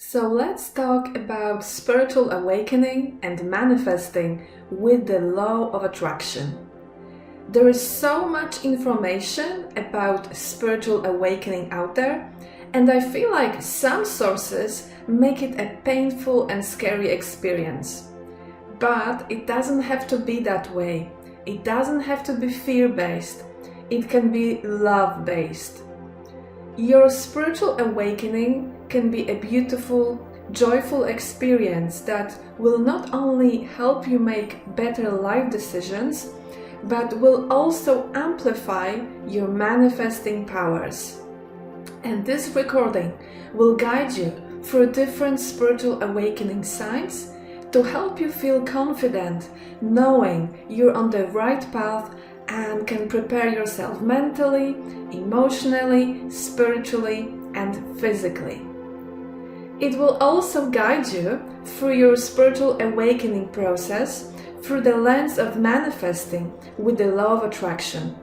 So let's talk about spiritual awakening and manifesting with the law of attraction. There is so much information about spiritual awakening out there, and I feel like some sources make it a painful and scary experience. But it doesn't have to be that way. It doesn't have to be fear-based. It can be love-based. Your spiritual awakening can be a beautiful, joyful experience that will not only help you make better life decisions, but will also amplify your manifesting powers. And this recording will guide you through different spiritual awakening signs to help you feel confident, knowing you're on the right path and can prepare yourself mentally, emotionally, spiritually, and physically. It will also guide you through your spiritual awakening process through the lens of manifesting with the law of attraction.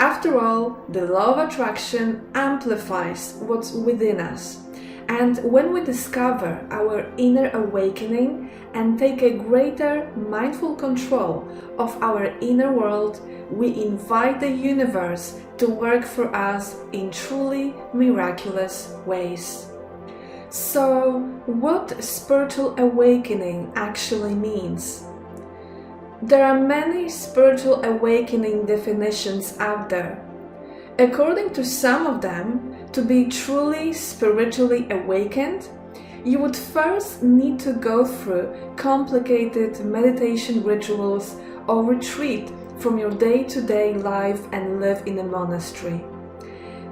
After all, the law of attraction amplifies what's within us. And when we discover our inner awakening and take a greater mindful control of our inner world, we invite the universe to work for us in truly miraculous ways. So, what spiritual awakening actually means? There are many spiritual awakening definitions out there. According to some of them, to be truly spiritually awakened, you would first need to go through complicated meditation rituals or retreat from your day-to-day life and live in a monastery.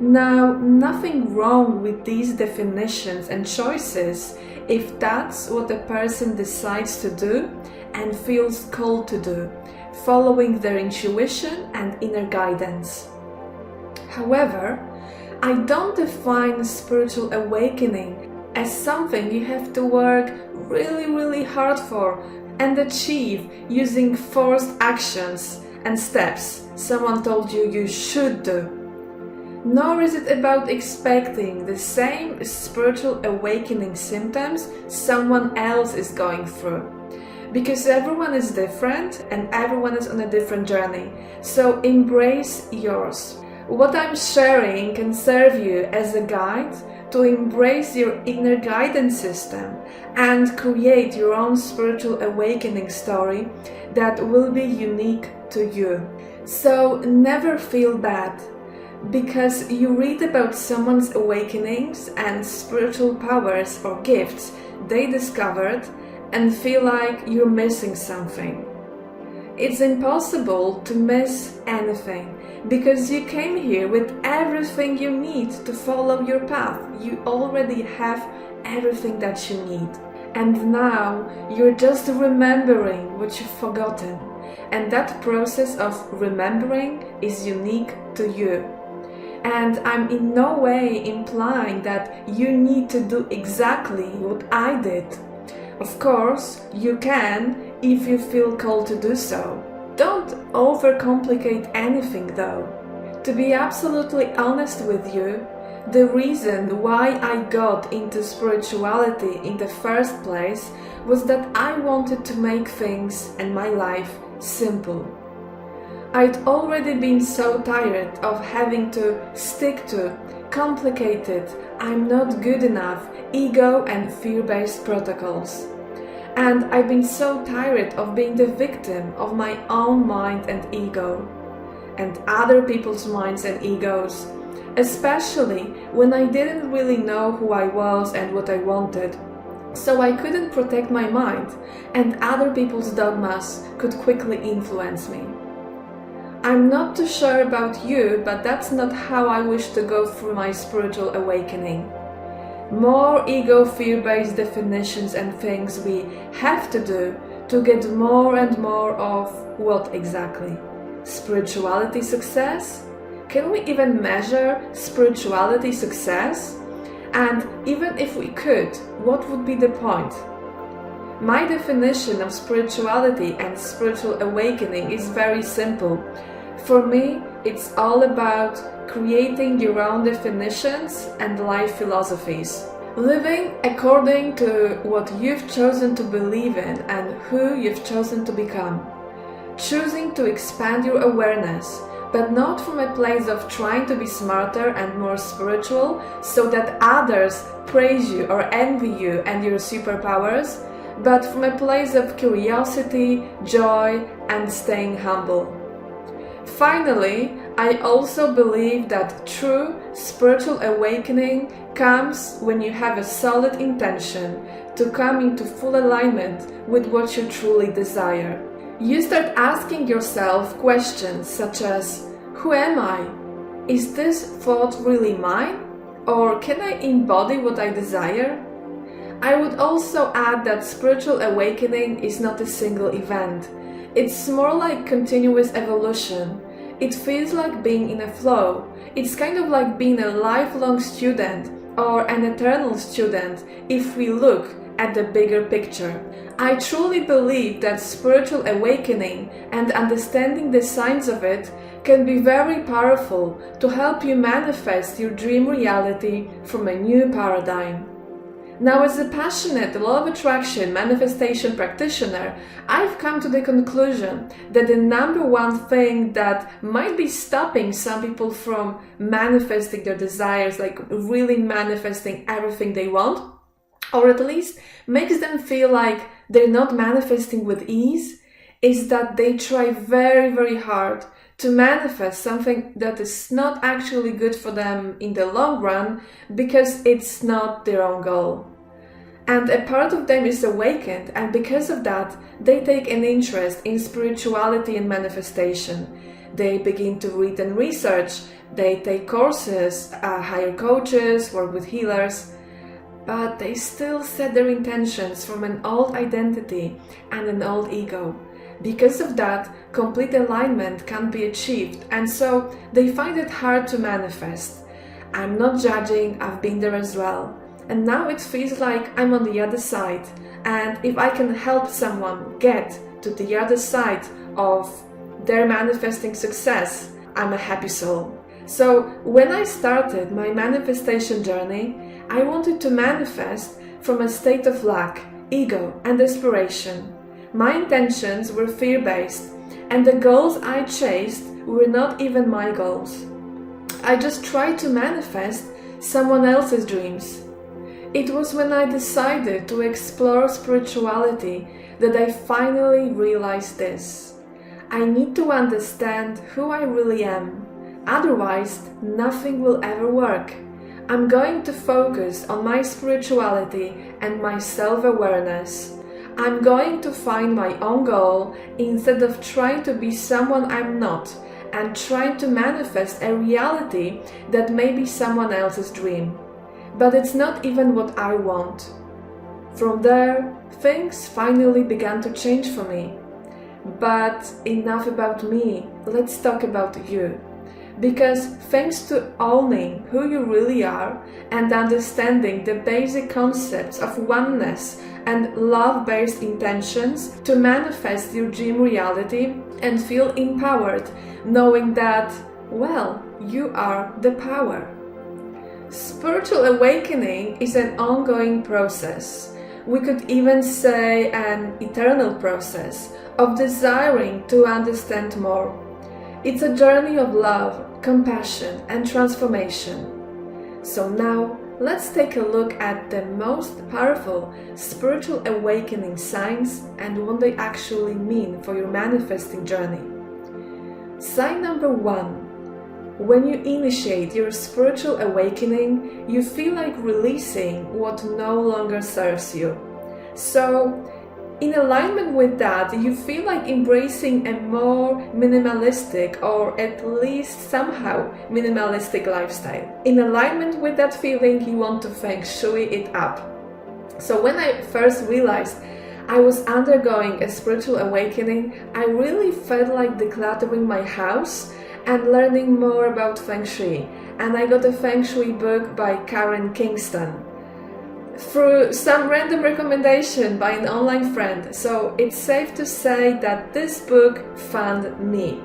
Now, nothing wrong with these definitions and choices if that's what a person decides to do and feels called to do, following their intuition and inner guidance. However, I don't define spiritual awakening as something you have to work really hard for and achieve using forced actions and steps someone told you you should do. Nor is it about expecting the same spiritual awakening symptoms someone else is going through. Because everyone is different and everyone is on a different journey, so embrace yours. What I'm sharing can serve you as a guide to embrace your inner guidance system and create your own spiritual awakening story that will be unique to you. So never feel bad because you read about someone's awakenings and spiritual powers or gifts they discovered and feel like you're missing something. It's impossible to miss anything because you came here with everything you need to follow your path. You already have everything that you need. And now you're just remembering what you've forgotten. And that process of remembering is unique to you. And I'm in no way implying that you need to do exactly what I did. Of course, you can if you feel called to do so. Don't overcomplicate anything though. To be absolutely honest with you, the reason why I got into spirituality in the first place was that I wanted to make things and my life simple. I'd already been so tired of having to stick to complicated, I'm not good enough, ego and fear-based protocols. And I've been so tired of being the victim of my own mind and ego, and other people's minds and egos, especially when I didn't really know who I was and what I wanted. So I couldn't protect my mind, and other people's dogmas could quickly influence me. I'm not too sure about you, but that's not how I wish to go through my spiritual awakening. More ego fear-based definitions and things we have to do to get more and more of what exactly? Spirituality success? Can we even measure spirituality success? And even if we could, what would be the point? My definition of spirituality and spiritual awakening is very simple. For me, it's all about creating your own definitions and life philosophies. Living according to what you've chosen to believe in and who you've chosen to become. Choosing to expand your awareness, but not from a place of trying to be smarter and more spiritual so that others praise you or envy you and your superpowers, but from a place of curiosity, joy, and staying humble. Finally, I also believe that true spiritual awakening comes when you have a solid intention to come into full alignment with what you truly desire. You start asking yourself questions such as, who am I? Is this thought really mine? Or can I embody what I desire? I would also add that spiritual awakening is not a single event. It's more like continuous evolution. It feels like being in a flow. It's kind of like being a lifelong student or an eternal student if we look at the bigger picture. I truly believe that spiritual awakening and understanding the signs of it can be very powerful to help you manifest your dream reality from a new paradigm. Now, as a passionate law of attraction manifestation practitioner, I've come to the conclusion that the number one thing that might be stopping some people from manifesting their desires, like really manifesting everything they want, or at least makes them feel like they're not manifesting with ease, is that they try very, very hard to manifest something that is not actually good for them in the long run because it's not their own goal. And a part of them is awakened, and because of that, they take an interest in spirituality and manifestation. They begin to read and research, they take courses, hire coaches, work with healers, but they still set their intentions from an old identity and an old ego. Because of that, complete alignment can't be achieved, and so they find it hard to manifest. I'm not judging, I've been there as well. And now it feels like I'm on the other side, and if I can help someone get to the other side of their manifesting success, I'm a happy soul. So when I started my manifestation journey, I wanted to manifest from a state of lack, ego, and desperation. My intentions were fear-based, and the goals I chased were not even my goals. I just tried to manifest someone else's dreams. It was when I decided to explore spirituality that I finally realized this. I need to understand who I really am. Otherwise, nothing will ever work. I'm going to focus on my spirituality and my self-awareness. I'm going to find my own goal instead of trying to be someone I'm not and trying to manifest a reality that may be someone else's dream. But it's not even what I want. From there, things finally began to change for me. But enough about me, let's talk about you. Because thanks to owning who you really are and understanding the basic concepts of oneness and love-based intentions to manifest your dream reality and feel empowered, knowing that, well, you are the power. Spiritual awakening is an ongoing process. We could even say an eternal process of desiring to understand more. It's a journey of love, compassion, and transformation. So now, let's take a look at the most powerful spiritual awakening signs and what they actually mean for your manifesting journey. Sign number 1. When you initiate your spiritual awakening, you feel like releasing what no longer serves you. So, in alignment with that, you feel like embracing a more minimalistic or at least somehow minimalistic lifestyle. In alignment with that feeling, you want to feng shui it up. So when I first realized I was undergoing a spiritual awakening, I really felt like decluttering my house and learning more about feng shui. And I got a feng shui book by Karen Kingston through some random recommendation by an online friend, so it's safe to say that this book found me.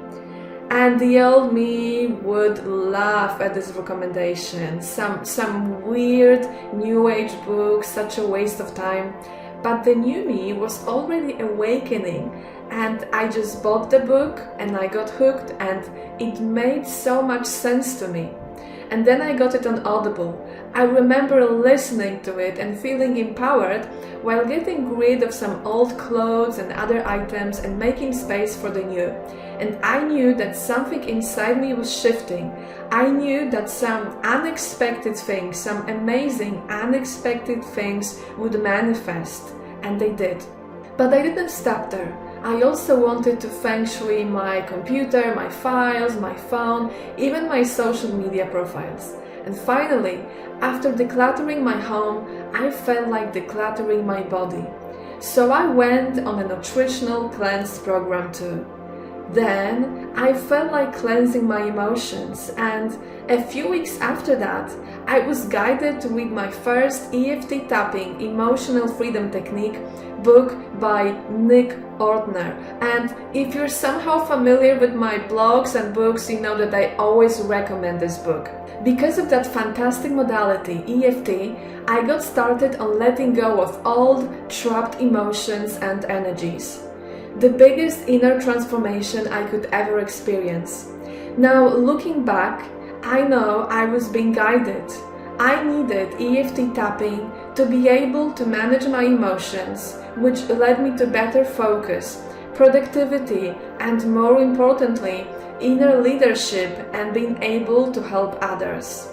And the old me would laugh at this recommendation. Some weird new age book, such a waste of time. But the new me was already awakening, and I just bought the book and I got hooked, and it made so much sense to me. And then I got it on Audible. I remember listening to it and feeling empowered while getting rid of some old clothes and other items and making space for the new. And I knew that something inside me was shifting. I knew that some unexpected things, some amazing unexpected things would manifest. And they did. But I didn't stop there. I also wanted to feng shui my computer, my files, my phone, even my social media profiles. And finally, after decluttering my home, I felt like decluttering my body. So I went on a nutritional cleanse program too. Then I felt like cleansing my emotions, and a few weeks after that, I was guided to read my first EFT tapping emotional freedom technique book by Nick Ortner. And if you're somehow familiar with my blogs and books, you know that I always recommend this book. Because of that fantastic modality, EFT, I got started on letting go of old, trapped emotions and energies. The biggest inner transformation I could ever experience. Now, looking back, I know I was being guided. I needed EFT tapping to be able to manage my emotions, which led me to better focus, productivity, and more importantly, inner leadership and being able to help others.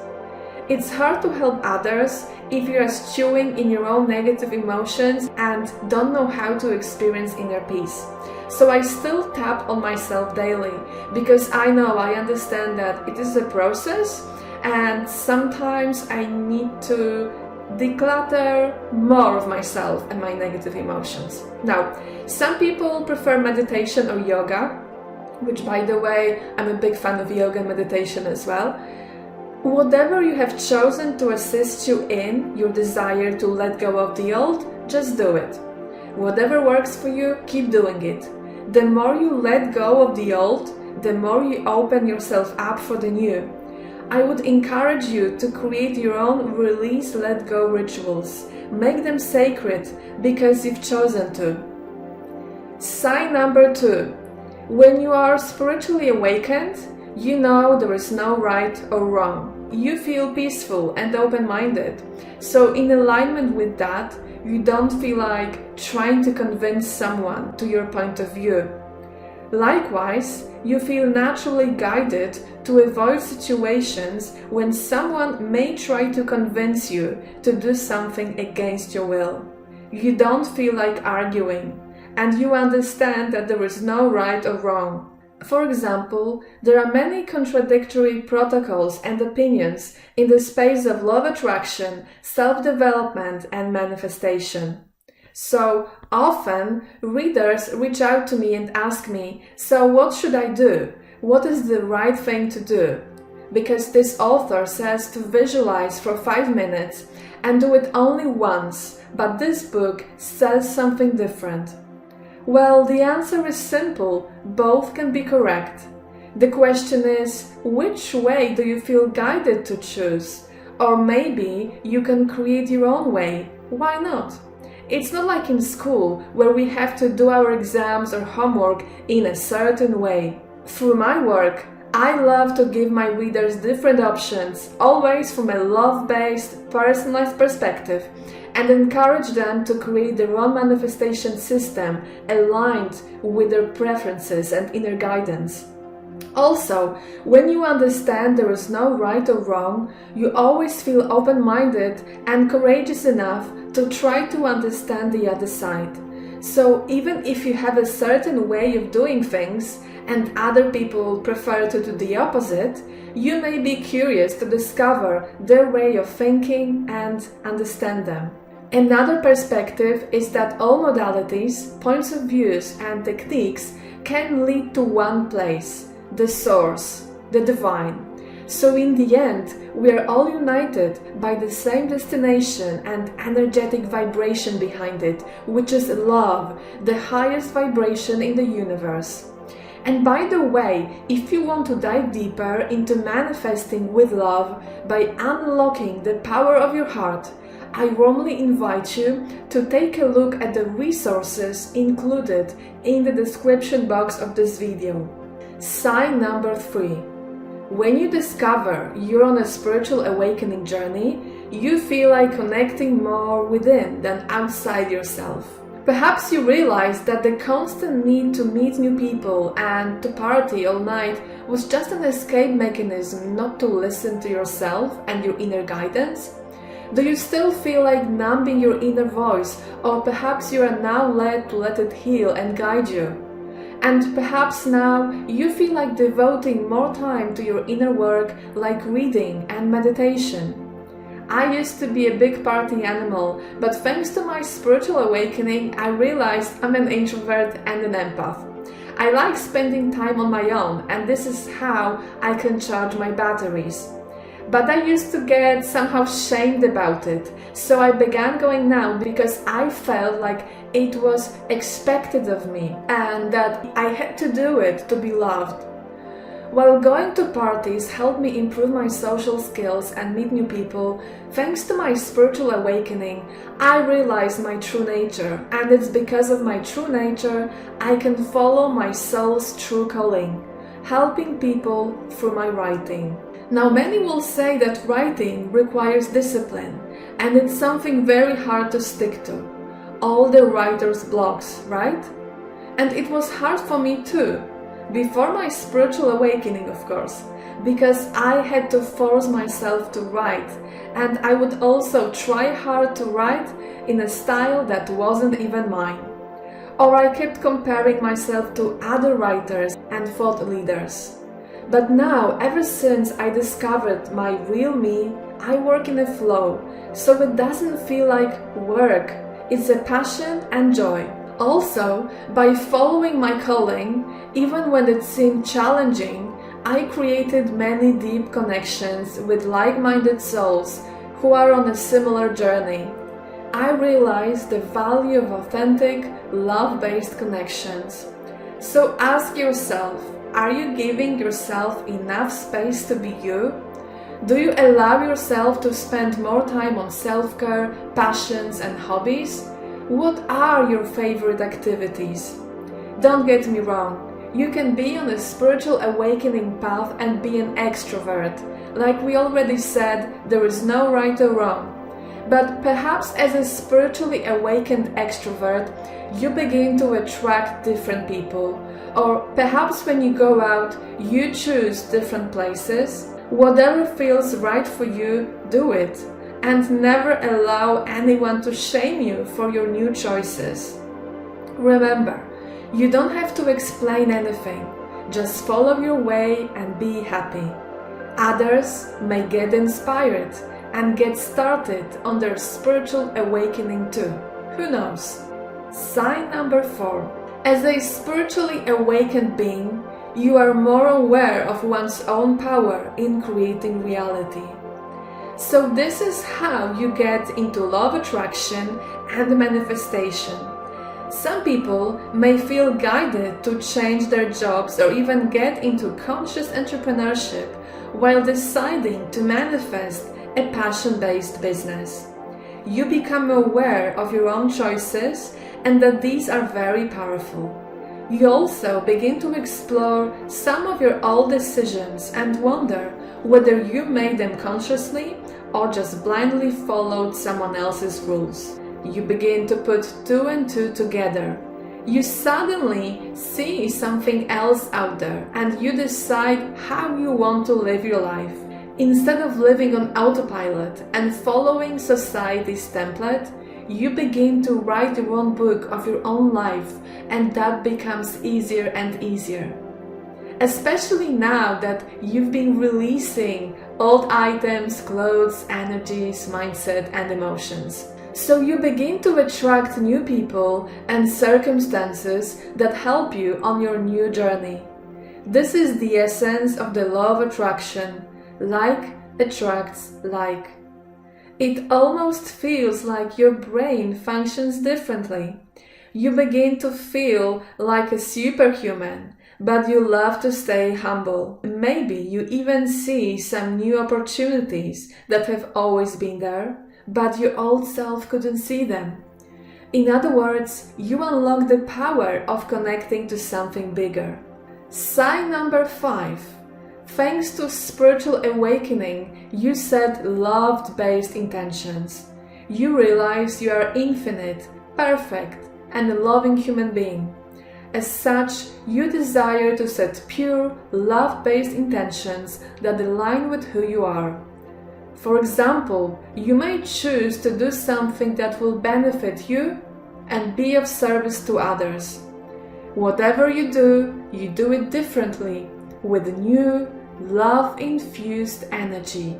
It's hard to help others if you are stewing in your own negative emotions and don't know how to experience inner peace. So I still tap on myself daily because I understand that it is a process, and sometimes I need to declutter more of myself and my negative emotions. Now, some people prefer meditation or yoga, which, by the way, I'm a big fan of yoga and meditation as well. Whatever you have chosen to assist you in your desire to let go of the old, just do it. Whatever works for you, keep doing it. The more you let go of the old, the more you open yourself up for the new. I would encourage you to create your own release, let go rituals. Make them sacred because you've chosen to. Sign number 2. When you are spiritually awakened, you know there is no right or wrong. You feel peaceful and open-minded. So in alignment with that, you don't feel like trying to convince someone to your point of view. Likewise, you feel naturally guided to avoid situations when someone may try to convince you to do something against your will. You don't feel like arguing, and you understand that there is no right or wrong. For example, there are many contradictory protocols and opinions in the space of law of attraction, self-development, and manifestation. So often, readers reach out to me and ask me, so what should I do? What is the right thing to do? Because this author says to visualize for 5 minutes and do it only once, but this book says something different. Well, the answer is simple. Both can be correct. The question is, which way do you feel guided to choose? Or maybe you can create your own way. Why not? It's not like in school where we have to do our exams or homework in a certain way. Through my work, I love to give my readers different options, always from a love-based, personalized perspective, and encourage them to create their own manifestation system aligned with their preferences and inner guidance. Also, when you understand there is no right or wrong, you always feel open-minded and courageous enough to try to understand the other side. So even if you have a certain way of doing things and other people prefer to do the opposite, you may be curious to discover their way of thinking and understand them. Another perspective is that all modalities, points of views, and techniques can lead to one place, the source, the divine. So in the end, we are all united by the same destination and energetic vibration behind it, which is love, the highest vibration in the universe. And by the way, if you want to dive deeper into manifesting with love by unlocking the power of your heart, I warmly invite you to take a look at the resources included in the description box of this video. Sign number 3. When you discover you're on a spiritual awakening journey, you feel like connecting more within than outside yourself. Perhaps you realize that the constant need to meet new people and to party all night was just an escape mechanism not to listen to yourself and your inner guidance. Do you still feel like numbing your inner voice, or perhaps you are now led to let it heal and guide you? And perhaps now you feel like devoting more time to your inner work, like reading and meditation. I used to be a big party animal, but thanks to my spiritual awakening, I realized I'm an introvert and an empath. I like spending time on my own, and this is how I can charge my batteries. But I used to get somehow shamed about it, so I began going now because I felt like it was expected of me and that I had to do it to be loved. While going to parties helped me improve my social skills and meet new people, thanks to my spiritual awakening, I realized my true nature, and it's because of my true nature I can follow my soul's true calling, helping people through my writing. Now, many will say that writing requires discipline, and it's something very hard to stick to. All the writer's blocks, right? And it was hard for me too, before my spiritual awakening, of course, because I had to force myself to write, and I would also try hard to write in a style that wasn't even mine. Or I kept comparing myself to other writers and thought leaders. But now, ever since I discovered my real me, I work in a flow, so it doesn't feel like work, it's a passion and joy. Also, by following my calling, even when it seemed challenging, I created many deep connections with like-minded souls who are on a similar journey. I realized the value of authentic, love-based connections. So ask yourself, are you giving yourself enough space to be you? Do you allow yourself to spend more time on self-care, passions and hobbies? What are your favorite activities? Don't get me wrong, you can be on a spiritual awakening path and be an extrovert. Like we already said, there is no right or wrong. But perhaps as a spiritually awakened extrovert, you begin to attract different people. Or perhaps when you go out, you choose different places. Whatever feels right for you, do it. And never allow anyone to shame you for your new choices. Remember, you don't have to explain anything. Just follow your way and be happy. Others may get inspired and get started on their spiritual awakening too. Who knows? Sign number 4. As a spiritually awakened being, you are more aware of one's own power in creating reality. So this is how you get into law of attraction and manifestation. Some people may feel guided to change their jobs or even get into conscious entrepreneurship while deciding to manifest a passion-based business. You become aware of your own choices and that these are very powerful. You also begin to explore some of your old decisions and wonder whether you made them consciously or just blindly followed someone else's rules. You begin to put 2 and 2 together. You suddenly see something else out there and you decide how you want to live your life. Instead of living on autopilot and following society's template, you begin to write your own book of your own life, and that becomes easier and easier. Especially now that you've been releasing old items, clothes, energies, mindset, and emotions. So you begin to attract new people and circumstances that help you on your new journey. This is the essence of the law of attraction. Like attracts like. It almost feels like your brain functions differently. You begin to feel like a superhuman, but you love to stay humble. Maybe you even see some new opportunities that have always been there, but your old self couldn't see them. In other words, you unlock the power of connecting to something bigger. Sign number 5. Thanks to spiritual awakening, you set love-based intentions. You realize you are infinite, perfect, and a loving human being. As such, you desire to set pure, love-based intentions that align with who you are. For example, you may choose to do something that will benefit you and be of service to others. Whatever you do it differently, with new, love-infused energy.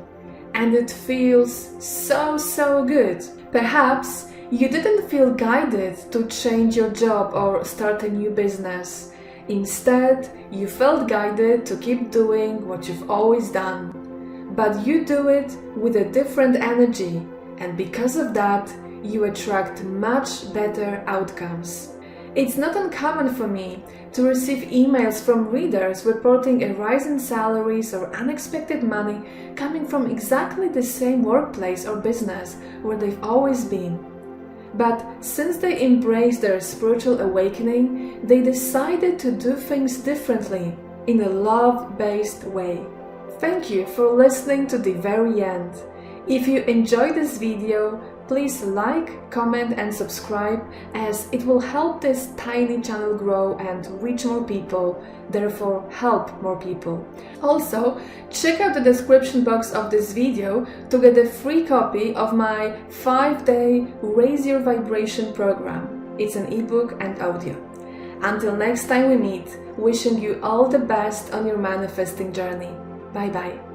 And it feels so good. Perhaps you didn't feel guided to change your job or start a new business. Instead, you felt guided to keep doing what you've always done. But you do it with a different energy, and because of that, you attract much better outcomes. It's not uncommon for me to receive emails from readers reporting a rise in salaries or unexpected money coming from exactly the same workplace or business where they've always been. But since they embraced their spiritual awakening, they decided to do things differently in a love-based way. Thank you for listening to the very end. If you enjoyed this video, please like, comment and subscribe, as it will help this tiny channel grow and reach more people, therefore help more people. Also, check out the description box of this video to get a free copy of my 5-day Raise Your Vibration program. It's an ebook and audio. Until next time we meet, wishing you all the best on your manifesting journey. Bye bye.